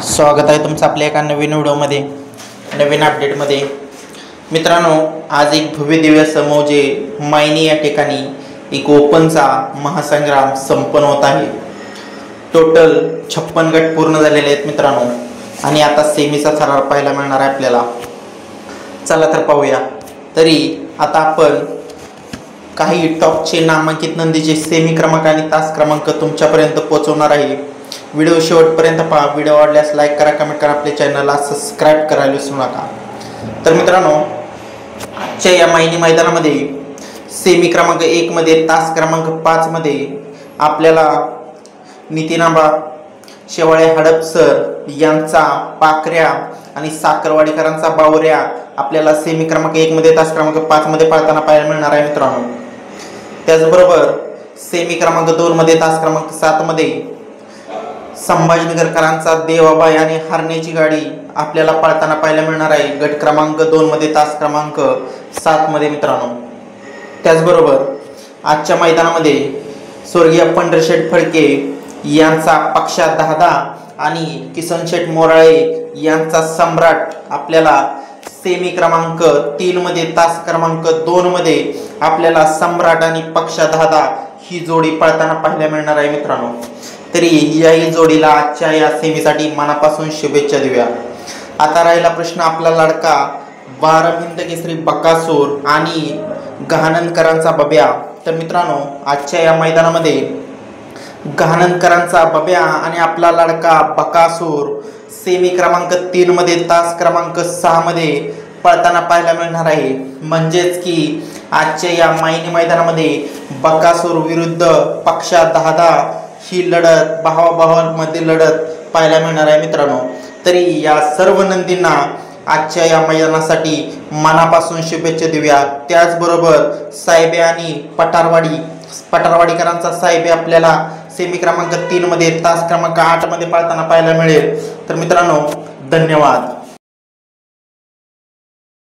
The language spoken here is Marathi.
स्वागत आहे तुमचं आपल्या एका नवीन व्हिडिओमध्ये, नवीन अपडेटमध्ये। मित्रांनो, आज एक भव्य दिव्य समोजे मायनी या ठिकाणी एक ओपनचा महासंग्राम संपन्न होत आहे। टोटल 56 गट पूर्ण झालेले आहेत मित्रांनो, आणि आता सेमीचा थरार पाहायला मिळणार आहे आपल्याला। चला तर पाहूया। तरी आता आपण काही टॉपचे नामांकित नंदीचे सेमी क्रमांक आणि तास क्रमांक तुमच्यापर्यंत पोहोचवणार आहे। व्हिडिओ शेवटपर्यंत पहा। व्हिडिओ आवडल्यास लाईक करा, कमेंट करा, आपल्या चॅनलला सबस्क्राईब करायला विसरू नका। तर मित्रांनो, आजच्या या मायनी मैदानामध्ये सेमी क्रमांक 1 मध्ये तास क्रमांक 5 मध्ये आपल्याला नितीनाबा शेवाळे हडपसर यांचा पाकऱ्या आणि साखरवाडीकरांचा बावऱ्या आपल्याला सेमी क्रमांक 1 मध्ये तास क्रमांक 5 मध्ये पळताना पाहायला मिळणार आहे मित्रांनो। त्याचबरोबर सेमी क्रमांक 2 मध्ये तास क्रमांक 7 मध्ये संभाजीनगरकरांचा देवाबाई आणि हरण्याची गाडी आपल्याला पळताना पाहायला मिळणार आहे गट क्रमांक 2 मध्ये तास क्रमांक 7 मध्ये मित्रांनो। त्याचबरोबर आजच्या मैदानामध्ये स्वर्गीय पंढरशेठ फडके यांचा पक्षा दादा आणि किसन शेठ मोराळे यांचा सम्राट आपल्याला सेमी क्रमांक 3 मध्ये तास क्रमांक 2 मध्ये आपल्याला सम्राट आणि पक्षा दादा ही जोडी पळताना पाहायला मिळणार आहे मित्रांनो। तरी याही जोडीला आजच्या या सेमीसाठी मनापासून शुभेच्छा देऊया। आता राहिला प्रश्न आपला लाडका 12 हिंद केसरी बकासूर आणि गहाणनकरांचा बब्या। तर मित्रांनो, आजच्या या मैदानामध्ये गहाणनकरांचा बब्या आणि आपला लाडका बकासूर सेमी क्रमांक 3 मध्ये तास क्रमांक 6 मध्ये पळताना पाहायला मिळणार आहे। म्हणजेच की आजच्या या मायनी मैदानामध्ये बकासूर विरुद्ध पक्षा दादा ही लढत भावाभावांमध्ये लढत पाहायला मिळणार आहे मित्रांनो। तरी या सर्व नंदींना आजच्या या मैदानासाठी मनापासून शुभेच्छा देऊया। त्याचबरोबर साहेबे आणि पठारवाडीकरांचा साहेबे आपल्याला सेमी क्रमांक 3 मध्ये तास क्रमांक 8 मध्ये पळताना पाहायला मिळेल। तर मित्रांनो, धन्यवाद।